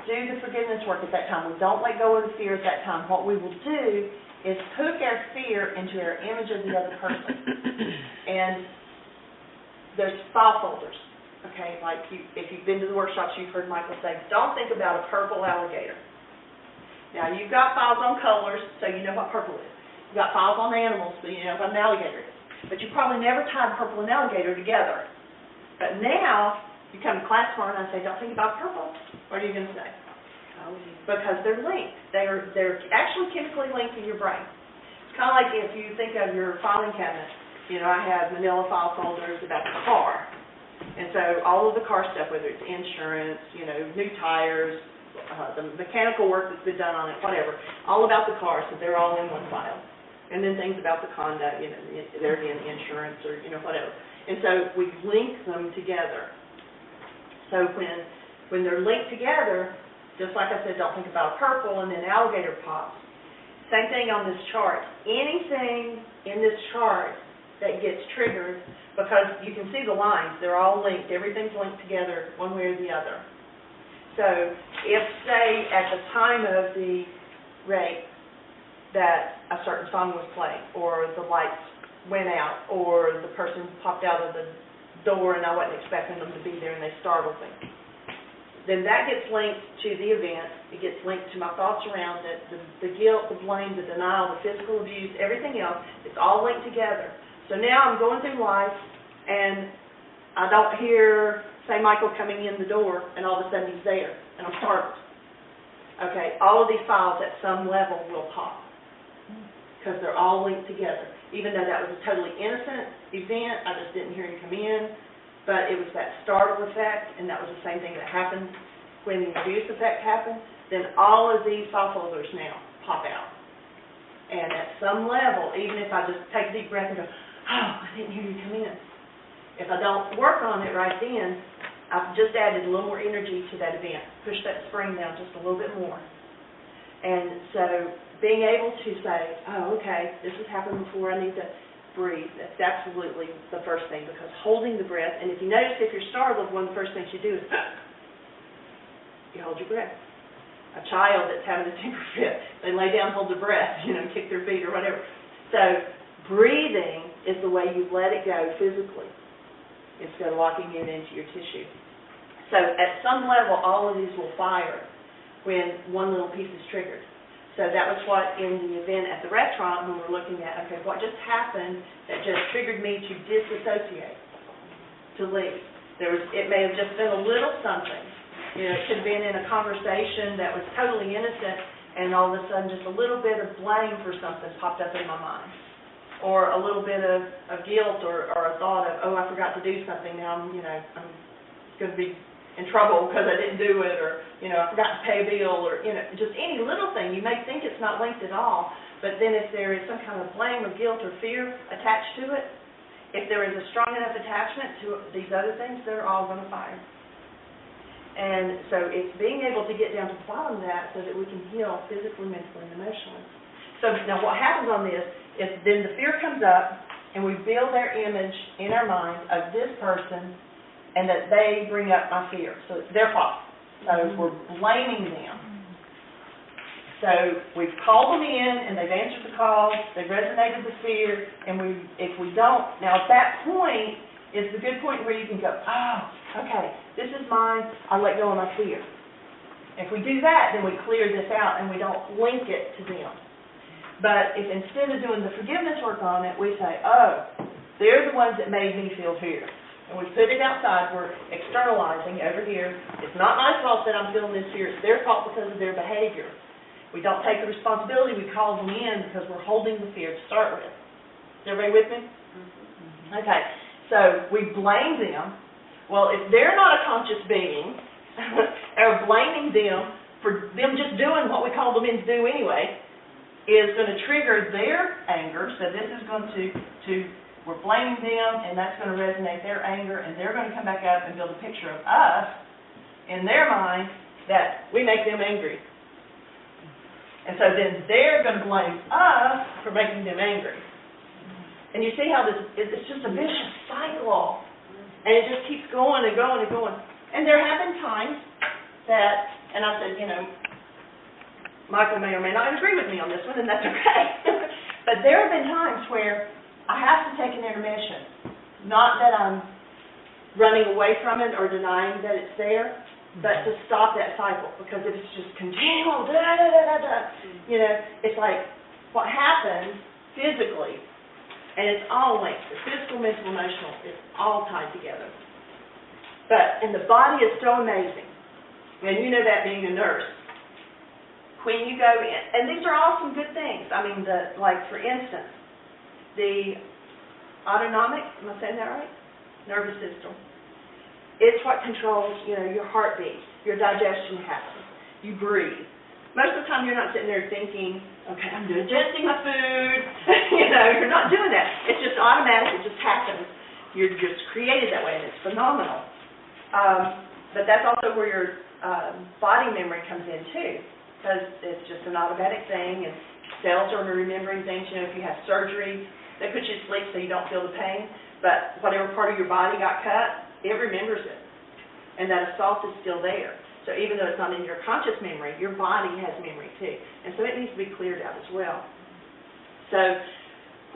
do the forgiveness work at that time, we don't let go of the fear at that time, what we will do is hook our fear into our image of the other person. And there's file folders, okay? Like if you've been to the workshops, you've heard Michael say, don't think about a purple alligator. Now, you've got files on colors, so you know what purple is. You've got files on animals, so you know what an alligator is. But you probably never tied purple and alligator together. But now, you come to class tomorrow and I say, don't think about purple. What are you going to say? Because they're linked. They're actually chemically linked in your brain. It's kind of like if you think of your filing cabinet. I have manila file folders about the car. And so all of the car stuff, whether it's insurance, new tires, the mechanical work that's been done on it, whatever, all about the car, so they're all in one file. And then things about the conduct, they're in insurance or, whatever. And so we link them together. So when they're linked together, just like I said, don't think about purple and then alligator pops. Same thing on this chart. Anything in this chart that gets triggered, because you can see the lines, they're all linked, everything's linked together one way or the other. So if, say, at the time of the rape that a certain song was playing, or the lights went out, or the person popped out of the door and I wasn't expecting them to be there and they startled me, then that gets linked to the event. It gets linked to my thoughts around it, the guilt, the blame, the denial, the physical abuse, everything else. It's all linked together. So now I'm going through life and I don't hear, say, Michael coming in the door and all of a sudden he's there and I'm startled. Okay, all of these files at some level will pop because they're all linked together. Even though that was a totally innocent event, I just didn't hear him come in, but it was that startle effect, and that was the same thing that happened when the abuse effect happened. Then all of these file folders now pop out. And at some level, even if I just take a deep breath and go, oh, I didn't hear you come in. If I don't work on it right then, I've just added a little more energy to that event, push that spring down just a little bit more. And so being able to say, oh, okay, this has happened before, I need to breathe. That's absolutely the first thing, because holding the breath, and if you notice if you're startled, one of the first things you do is you hold your breath. A child that's having a temper fit, they lay down, hold their breath, kick their feet or whatever. So breathing is the way you let it go physically instead of locking it into your tissue. So at some level, all of these will fire when one little piece is triggered. So that was what in the event at the restaurant when we're looking at, okay, what just happened that just triggered me to disassociate, to leave. It may have just been a little something. It could have been in a conversation that was totally innocent, and all of a sudden just a little bit of blame for something popped up in my mind. Or a little bit of guilt or a thought of, oh, I forgot to do something, now I'm going to be in trouble because I didn't do it, or, I forgot to pay a bill, or, just any little thing. You may think it's not linked at all, but then if there is some kind of blame or guilt or fear attached to it, if there is a strong enough attachment to these other things, they're all going to fire. And so it's being able to get down to the bottom of that so that we can heal physically, mentally, and emotionally. So now what happens on this is then the fear comes up, and we build our image in our mind of this person, and that they bring up my fear. So it's their fault. So we're blaming them. So we've called them in, and they've answered the call, they've resonated the fear, and if we don't, now at that point is the good point where you can go, oh, okay, this is mine, I'll let go of my fear. If we do that, then we clear this out, and we don't link it to them. But if instead of doing the forgiveness work on it, we say, oh, they're the ones that made me feel here. And we put it outside, we're externalizing over here. It's not my fault that I'm feeling this here, it's their fault because of their behavior. We don't take the responsibility, we call them in because we're holding the fear to start with. Is everybody with me? Okay, so we blame them. Well, if they're not a conscious being, or blaming them for them just doing what we called them in to do anyway, is going to trigger their anger. So this is going to we're blaming them, and that's going to resonate their anger, and they're going to come back up and build a picture of us in their mind that we make them angry. And so then they're going to blame us for making them angry. And you see how it's just a vicious cycle. And it just keeps going and going and going. And there have been times that, and I said, you know, Michael may or may not agree with me on this one, and that's okay. But there have been times where I have to take an intermission. Not that I'm running away from it or denying that it's there, but to stop that cycle. Because if it's just continual, you know, it's like what happens physically, and it's all linked. The physical, mental, emotional, it's all tied together. And the body is so amazing. And you know that being a nurse. When you go in, and these are all some good things. I mean, like for instance, the autonomic, am I saying that right? Nervous system. It's what controls, you know, your heartbeat, your digestion happens, you breathe. Most of the time you're not sitting there thinking, okay, I'm digesting my food. You know, you're not doing that. It's just automatic, it just happens. You're just created that way, and it's phenomenal. But that's also where your body memory comes in too, because it's just an automatic thing, and cells are remembering things. You know, if you have surgery, they put you to sleep so you don't feel the pain, but whatever part of your body got cut, it remembers it, and that assault is still there. So even though it's not in your conscious memory, your body has memory too, and so it needs to be cleared out as well. So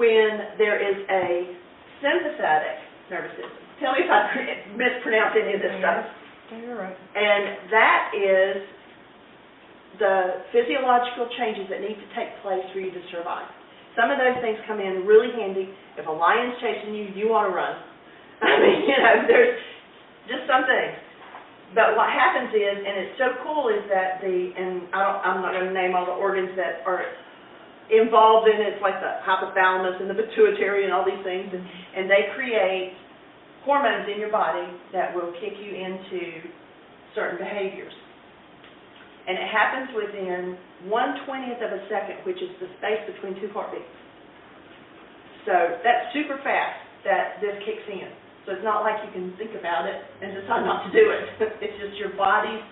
when there is a sympathetic nervous system, tell me if I mispronounce any of this stuff. You're right. And that is the physiological changes that need to take place for you to survive. Some of those things come in really handy. If a lion's chasing you, you want to run. I mean, you know, there's just some things. But what happens is, and it's so cool, is that I'm not going to name all the organs that are involved in it. It's like the hypothalamus and the pituitary and all these things, and they create hormones in your body that will kick you into certain behaviors. And it happens within 1/20th of a second, which is the space between two heartbeats. So that's super fast that this kicks in. So it's not like you can think about it and decide not to do it. It's just your body's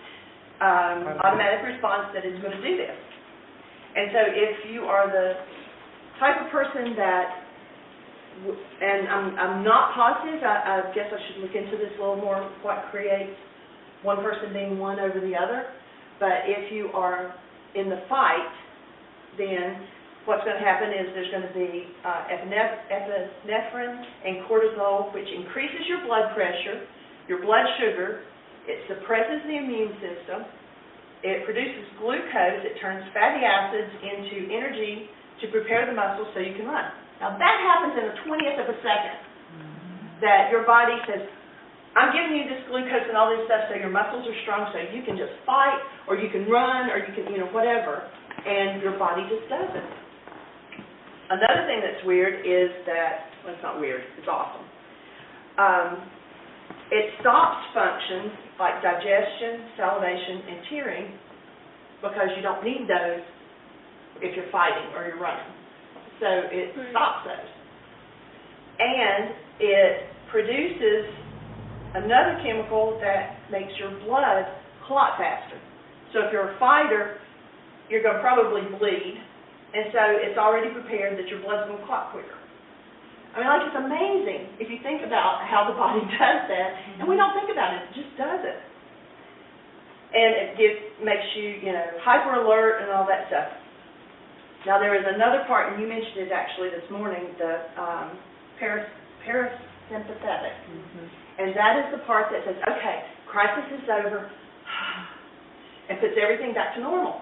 automatic response that is going to do this. And so if you are the type of person that, and I'm not positive, I guess I should look into this a little more, what creates one person being one over the other. But if you are in the fight, then what's going to happen is there's going to be epinephrine and cortisol, which increases your blood pressure, your blood sugar. It suppresses the immune system. It produces glucose. It turns fatty acids into energy to prepare the muscles so you can run. Now, that happens in a 20th of a second, that your body says, I'm giving you this glucose and all this stuff so your muscles are strong so you can just fight, or you can run, or you can, you know, whatever. And your body just does it. Another thing that's weird is that, well, it's not weird, it's awesome. It stops functions like digestion, salivation, and tearing because you don't need those if you're fighting or you're running. So it stops those. And it produces another chemical that makes your blood clot faster. So if you're a fighter, you're going to probably bleed, and so it's already prepared that your blood's going to clot quicker. I mean, like, it's amazing if you think about how the body does that, and we don't think about it, it just does it. And it makes you, you know, hyper alert and all that stuff. Now, there is another part, and you mentioned it actually this morning, the parasympathetic. And that is the part that says, okay, crisis is over, and puts everything back to normal.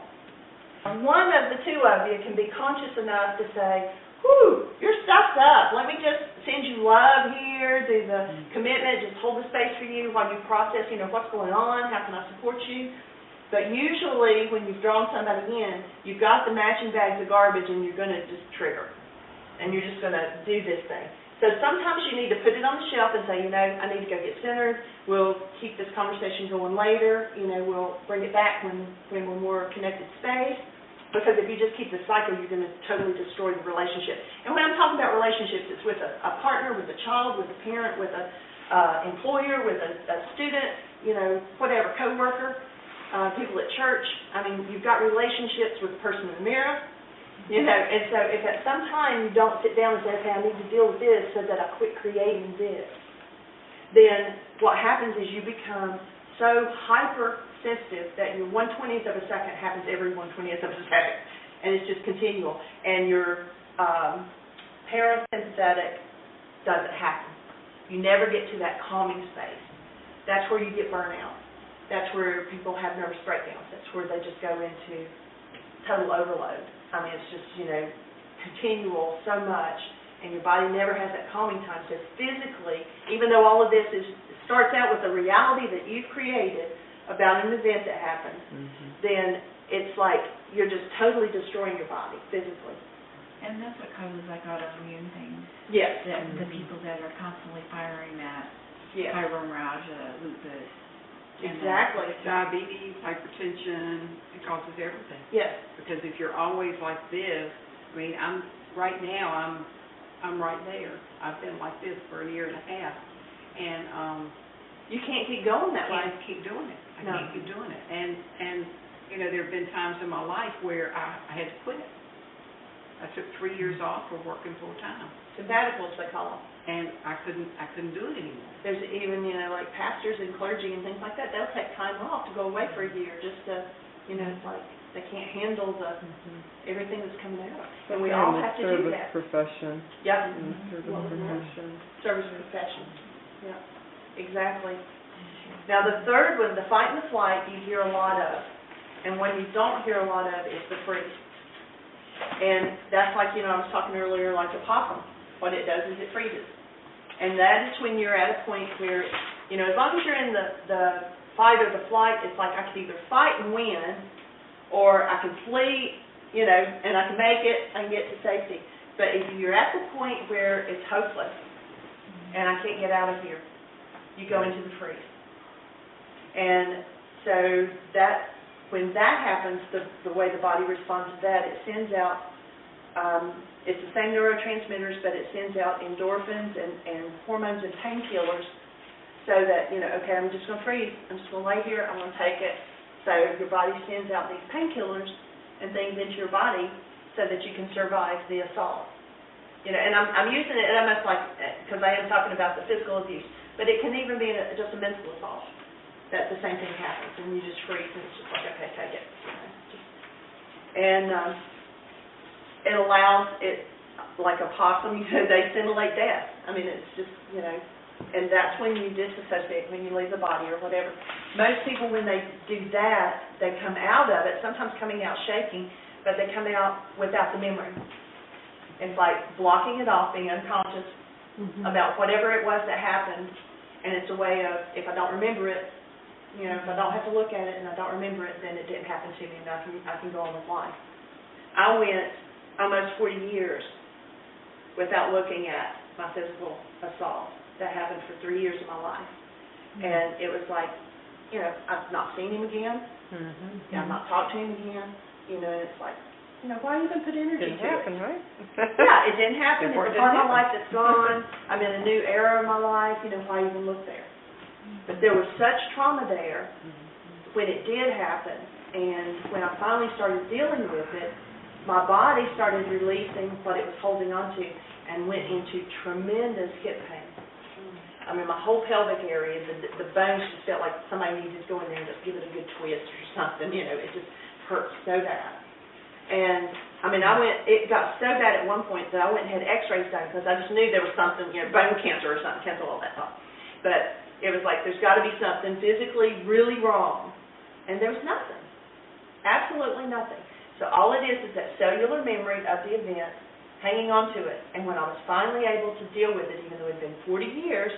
One of the two of you can be conscious enough to say, whew, your stuff's up. Let me just send you love here, do the commitment, just hold the space for you while you process, what's going on, how can I support you? But usually when you've drawn somebody in, you've got the matching bags of garbage and you're going to just trigger. And you're just going to do this thing. So sometimes you need to put it on the shelf and say, I need to go get centered. We'll keep this conversation going later. We'll bring it back when we're more connected space. Because if you just keep the cycle, you're going to totally destroy the relationship. And when I'm talking about relationships, it's with a partner, with a child, with a parent, with a employer, with a student, whatever, coworker, people at church. I mean, you've got relationships with the person in the mirror. And so if at some time you don't sit down and say, okay, I need to deal with this so that I quit creating this, then what happens is you become so hypersensitive that your 1/20th of a second happens every 1/20th of a second, and it's just continual. And your parasympathetic doesn't happen. You never get to that calming space. That's where you get burnout. That's where people have nervous breakdowns. That's where they just go into total overload. I mean, it's just, continual so much, and your body never has that calming time. So physically, even though all of this starts out with the reality that you've created about an event that happened, then it's like you're just totally destroying your body physically. And that's what causes like autoimmune things. Yes. The people that are constantly firing that Yes. fibromyalgia, lupus. Exactly. Diabetes, hypertension, it causes everything. Yes. Because if you're always like this, I mean, I'm right there. I've been like this for a year and a half, and You can't keep going that I way. can't keep doing it. I No. can't keep doing it. And there have been times in my life where I had to quit. I took 3 years off for working full time, Sabbaticals, they call them. and I couldn't do it anymore. There's even, like pastors and clergy and things like that, they'll take time off to go away for a year just to, it's like they can't handle the everything that's coming out. And we all have to do that. Profession. Yeah. Service What was that? profession. Service profession. Yeah, exactly. Now the third one, the fight and the flight, you hear a lot of. And what you don't hear a lot of is the freeze. And that's like, I was talking earlier, like a possum. What it does is it freezes. And that is when you're at a point where, as long as you're in the fight or the flight, it's like I can either fight and win, or I can flee, and I can make it, I can get to safety. But if you're at the point where it's hopeless, and I can't get out of here, you go into the freeze. And so when that happens, the way the body responds to that, it sends out, it's the same neurotransmitters, but it sends out endorphins and hormones and painkillers so that, okay, I'm just going to freeze. I'm just going to lay here. I'm going to take it. So your body sends out these painkillers and things into your body so that you can survive the assault. And I'm using it almost like, because I am talking about the physical abuse, but it can even be just a mental assault. That the same thing happens, and you just freeze, and it's just like, okay, take it. And it allows it, like a possum, they simulate death. I mean, it's just, and that's when you disassociate, when you leave the body or whatever. Most people, when they do that, they come out of it, sometimes coming out shaking, but they come out without the memory. It's like blocking it off, being unconscious about whatever it was that happened, and it's a way of, if I don't remember it, if I don't have to look at it and I don't remember it, then it didn't happen to me, and I can go on with life. I went almost 40 years without looking at my physical assault that happened for 3 years of my life. And it was like, I've not seen him again. I've not talked to him again. And it's like, why even put energy Didn't to happen, it? right? Yeah, it didn't happen. It's Therefore, a part of my life that's gone. I'm in a new era of my life. Why even look there? But there was such trauma there when it did happen, and when I finally started dealing with it, my body started releasing what it was holding on to and went into tremendous hip pain. I mean, my whole pelvic area, the bones just felt like somebody needed to go in there and just give it a good twist or something. It just hurt so bad. And, I mean, it got so bad at one point that I went and had x-rays done because I just knew there was something, bone cancer or something, cancel all that stuff. But it was like, there's got to be something physically really wrong. And there was nothing. Absolutely nothing. So all it is that cellular memory of the event, hanging on to it. And when I was finally able to deal with it, even though it had been 40 years,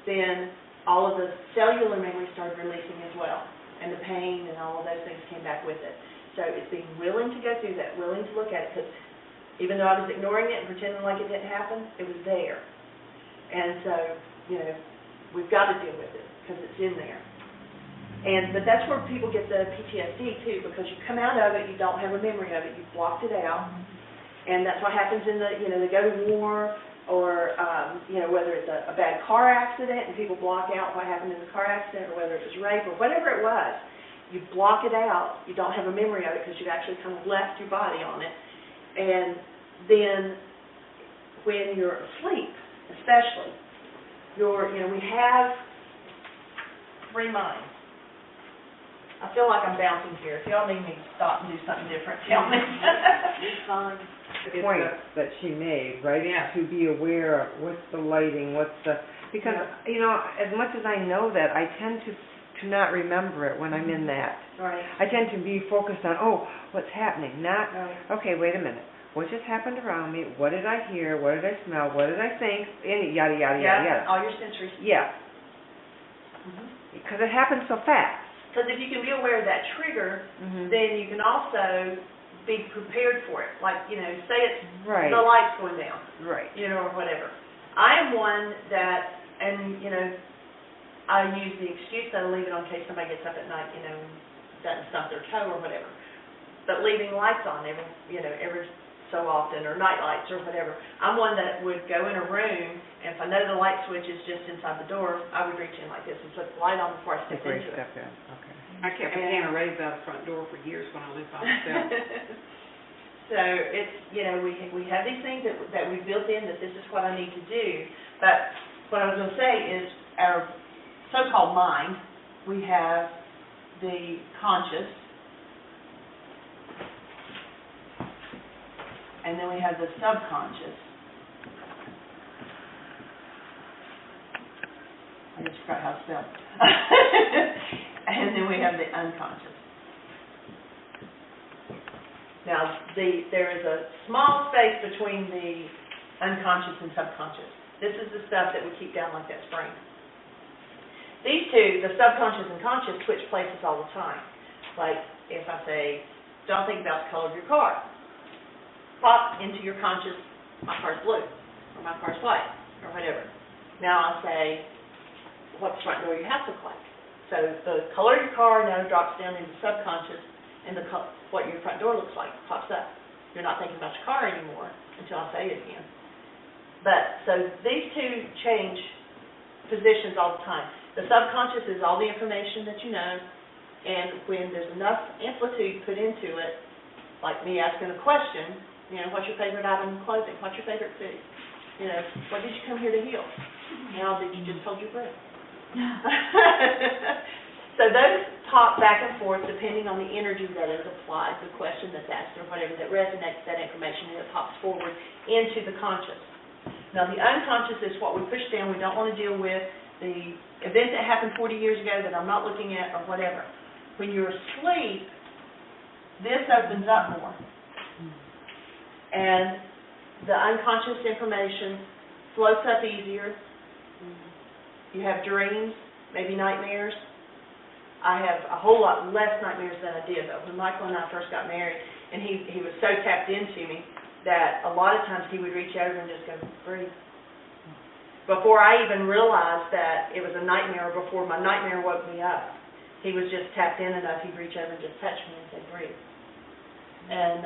then all of the cellular memory started releasing as well. And the pain and all of those things came back with it. So it's being willing to go through that, willing to look at it, because even though I was ignoring it and pretending like it didn't happen, it was there. And so, we've got to deal with it, because it's in there. But that's where people get the PTSD too, because you come out of it, you don't have a memory of it, you've blocked it out. And that's what happens in they go to war, or, whether it's a bad car accident and people block out what happened in the car accident, or whether it was rape, or whatever it was. You block it out, you don't have a memory of it because you've actually kind of left your body on it. And then when you're asleep, especially, we have three minds. I feel like I'm bouncing here. If y'all need me to stop and do something different, tell me. It's fine. The point that she made, right? Yeah. To be aware of what's the lighting, because, as much as I know that, I tend to not remember it when I'm in that. Right. I tend to be focused on, what's happening, not, Right. okay, wait a minute, what just happened around me, what did I hear, what did I smell, what did I think, and yada, yada, yada, yada. All your sensories. Yeah, because it happens so fast. Because if you can be aware of that trigger, then you can also be prepared for it. Like, say it's Right. the light's going down, Right. or whatever. I am one that, and, I use the excuse that I'll leave it on in case somebody gets up at night, doesn't stump their toe or whatever. But leaving lights on every so often, or night lights or whatever. I'm one that would go in a room, and if I know the light switch is just inside the door, I would reach in like this and flip the light on before I step Before you into it. step in, okay. I kept a can of raisins out the front door for years when I lived by myself. So it's, we have these things that we've built in, that this is what I need to do. But what I was going to say is our so-called mind, we have the conscious, and then we have the subconscious. I just forgot how to spell. And then we have the unconscious. Now, there is a small space between the unconscious and subconscious. This is the stuff that we keep down like that spring. These two, the subconscious and conscious, switch places all the time. Like if I say, don't think about the color of your car. Pop into your conscious, my car's blue, or my car's white, or whatever. Now I'll say, what's the front door of your house look like? So the color of your car now drops down into subconscious, and what your front door looks like pops up. You're not thinking about your car anymore until I say it again. But, so these two change positions all the time. The subconscious is all the information that you know, and when there's enough amplitude put into it, like me asking a question, what's your favorite item of clothing? What's your favorite food? What did you come here to heal? How did you just hold your breath? So those talk back and forth depending on the energy that is applied, the question that's asked, or whatever that resonates that information, and it pops forward into the conscious. Now the unconscious is what we push down. We don't want to deal with the event that happened 40 years ago that I'm not looking at, or whatever. When you're asleep, this opens up more. And the unconscious information floats up easier. You have dreams, maybe nightmares. I have a whole lot less nightmares than I did, though. When Michael and I first got married, and he was so tapped into me that a lot of times he would reach over and just go, breathe. Before I even realized that it was a nightmare, or before my nightmare woke me up, he was just tapped in enough, he'd reach over and just touch me and say, breathe. And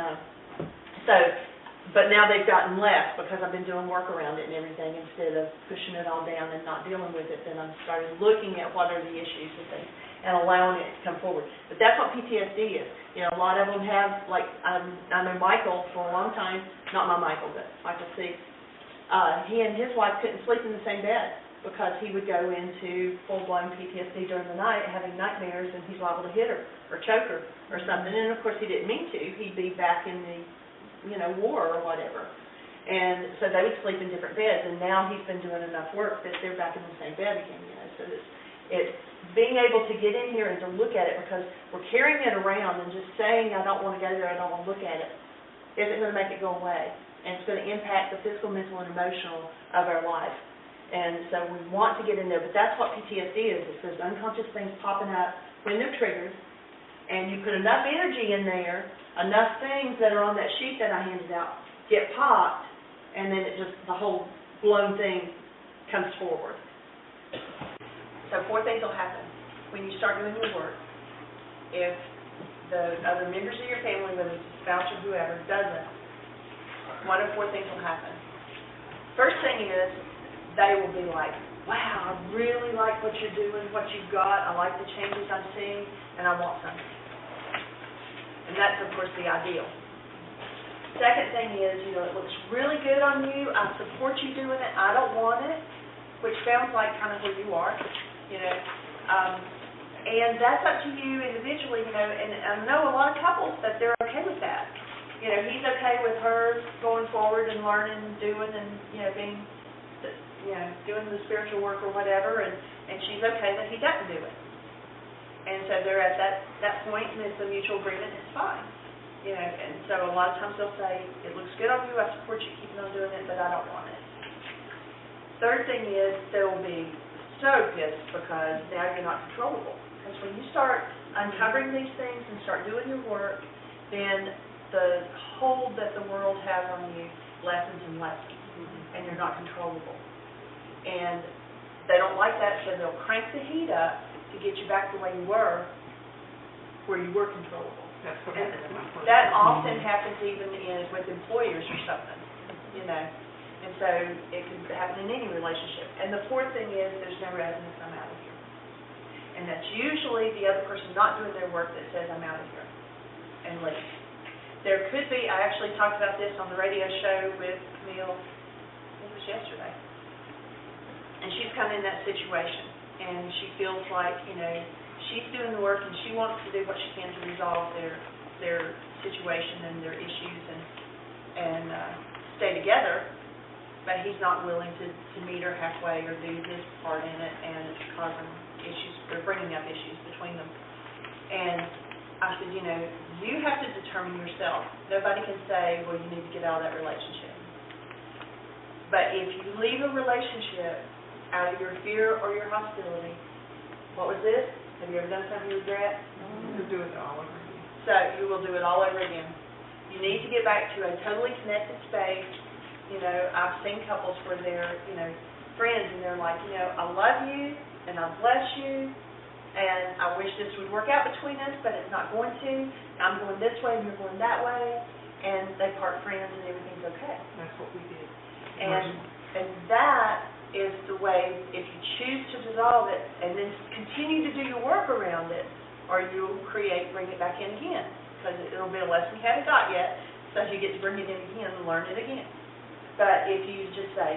but now they've gotten less because I've been doing work around it and everything. Instead of pushing it all down and not dealing with it, then I'm starting looking at what are the issues and things and allowing it to come forward. But that's what PTSD is. A lot of them have, like, I know Michael for a long time, not my Michael, but Michael C. He and his wife couldn't sleep in the same bed because he would go into full-blown PTSD during the night, having nightmares, and he's liable to hit her or choke her or something. And, of course, he didn't mean to. He'd be back in the war or whatever. And so they would sleep in different beds, and now he's been doing enough work that they're back in the same bed again, So It's being able to get in here and to look at it, because we're carrying it around and just saying, I don't want to go there, I don't want to look at it, isn't going to make it go away. And it's going to impact the physical, mental, and emotional of our life. And so we want to get in there, but that's what PTSD is. It's those unconscious things popping up when they're triggered, and you put enough energy in there, enough things that are on that sheet that I handed out get popped, and then it just, the whole blown thing comes forward. So 4 things will happen when you start doing your work. If the other members of your family, whether it's a spouse or whoever, doesn't, 1 of 4 things will happen. First thing is, they will be like, wow, I really like what you're doing, what you've got, I like the changes I'm seeing, and I want some. And that's, of course, the ideal. Second thing is, it looks really good on you, I support you doing it, I don't want it, which sounds like kind of where you are, and that's up to you individually, and I know a lot of couples that they're okay with that. He's okay with her going forward and learning and doing and, being, doing the spiritual work or whatever, and she's okay that he doesn't do it. And so they're at that point, and it's a mutual agreement, it's fine. And so a lot of times they'll say, it looks good on you, I support you keeping on doing it, but I don't want it. Third thing is, they'll be so pissed because now you're not controllable. Because when you start uncovering these things and start doing your work, then the hold that the world has on you lessens and lessens, and you're not controllable. And they don't like that, so they'll crank the heat up to get you back the way you were, where you were controllable. That's what And happened in my first. that often happens even with employers or something, And so it can happen in any relationship. And the 4th thing is, there's no residence, I'm out of here. And that's usually the other person not doing their work that says, I'm out of here, and leaves. There could be, I actually talked about this on the radio show with Camille, I think it was yesterday. And she's kind of in that situation, and she feels like, she's doing the work, and she wants to do what she can to resolve their situation and their issues and stay together, but he's not willing to meet her halfway or do his part in it, and it's causing issues, or bringing up issues between them. And I said, you have to determine yourself. Nobody can say, well, you need to get out of that relationship. But if you leave a relationship out of your fear or your hostility, what was this? Have you ever done something you regret? You'll do it all over again. So you will do it all over again. You need to get back to a totally connected space. I've seen couples where they're, friends, and they're like, I love you, and I bless you, and I wish this would work out between us, but it's not going to. I'm going this way, and you're going that way, and they part friends, and everything's okay. That's what we did. And that is the way, if you choose to dissolve it, and then continue to do your work around it, or you'll bring it back in again, because it'll be a lesson you haven't got yet, so you get to bring it in again and learn it again. But if you just say,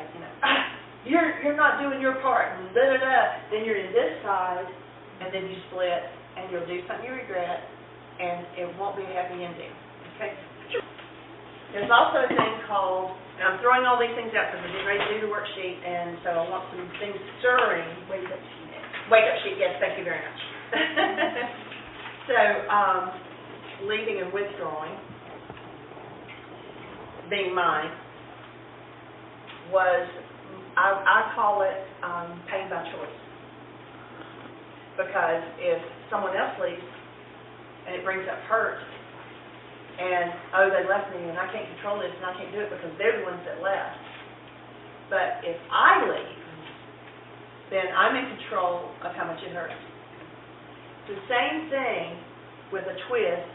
you're not doing your part, and then you're in this side, and then you split, and you'll do something you regret, and it won't be a happy ending. Okay? There's also a thing called, and I'm throwing all these things out because we're getting ready to do the worksheet, and so I want some things stirring. Wake up sheet, yes, thank you very much. So, leaving and withdrawing, being mine, was, I call it pain by choice. Because if someone else leaves, and it brings up hurt, and, they left me, and I can't control this, and I can't do it because they're the ones that left. But if I leave, then I'm in control of how much it hurts. It's the same thing with a twist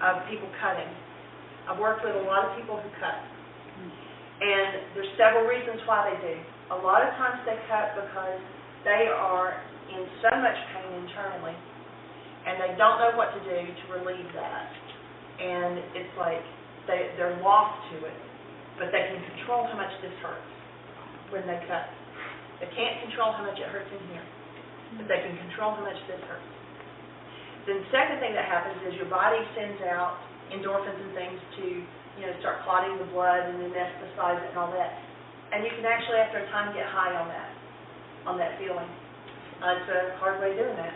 of people cutting. I've worked with a lot of people who cut. And there's several reasons why they do. A lot of times they cut because they are in so much pain internally, and they don't know what to do to relieve that. And it's like they're lost to it, but they can control how much this hurts when they cut. They can't control how much it hurts in here, but they can control how much this hurts. Then the second thing that happens is your body sends out endorphins and things to start clotting the blood and anesthetize it and all that. And you can actually, after a time, get high on that feeling. It's a hard way of doing that,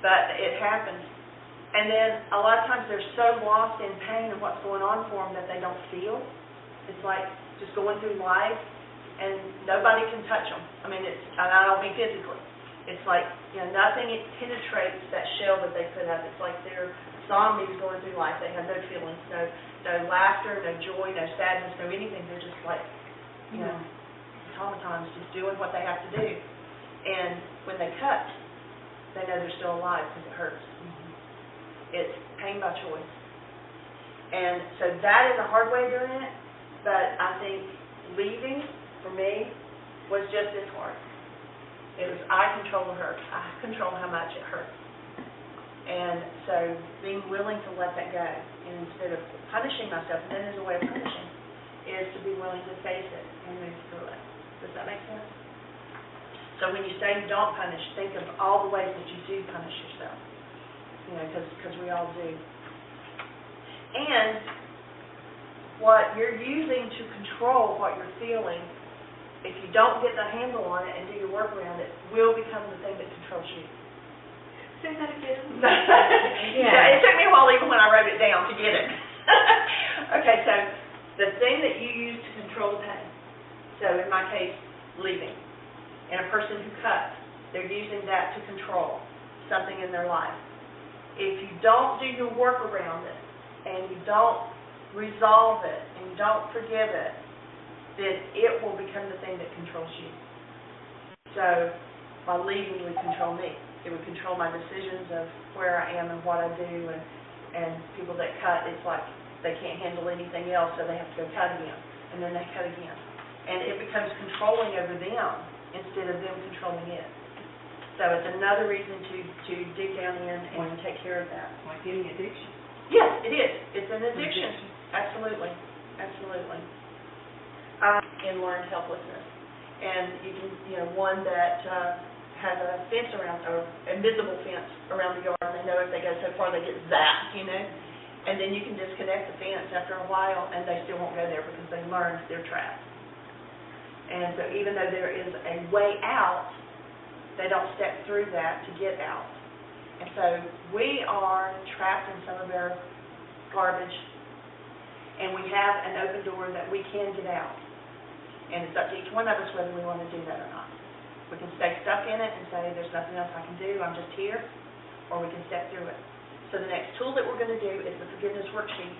but it happens. And then a lot of times they're so lost in pain of what's going on for them that they don't feel. It's like just going through life and nobody can touch them. I mean, and I don't mean physically. It's like, nothing penetrates that shell that they put up. It's like they're zombies going through life. They have no feelings, no laughter, no joy, no sadness, no anything. They're just like, automatons, just doing what they have to do. And when they cut, they know they're still alive because it hurts. It's pain by choice. And so that is a hard way of doing it, but I think leaving, for me, was just as hard. It was, I control the hurt. I control how much it hurts. And so being willing to let that go, and instead of punishing myself, and that is a way of punishing, is to be willing to face it and move through it. Does that make sense? So when you say you don't punish, think of all the ways that you do punish yourself. Because we all do. And what you're using to control what you're feeling, if you don't get the handle on it and do your work around it, will become the thing that controls you. Say that again. Yeah, it took me a while even when I wrote it down to get it. Okay, so the thing that you use to control the pain. So in my case, leaving. And a person who cuts, they're using that to control something in their life. If you don't do your work around it, and you don't resolve it, and you don't forgive it, then it will become the thing that controls you. So my leaving would control me. It would control my decisions of where I am and what I do, and people that cut, it's like they can't handle anything else, so they have to go cut again, and then they cut again. And it becomes controlling over them instead of them controlling it. So it's another reason to dig down in and take care of that. Like any addiction. Yes, it is. It's an addiction. Absolutely. Absolutely. In learned helplessness. And you can, one that has a fence around, or invisible fence around the yard, and they know if they go so far they get zapped, and then you can disconnect the fence after a while, and they still won't go there because they learned they're trapped. And so even though there is a way out, they don't step through that to get out. And so we are trapped in some of our garbage, and we have an open door that we can get out. And it's up to each one of us whether we want to do that or not. We can stay stuck in it and say, there's nothing else I can do, I'm just here, or we can step through it. So the next tool that we're going to do is the forgiveness worksheet.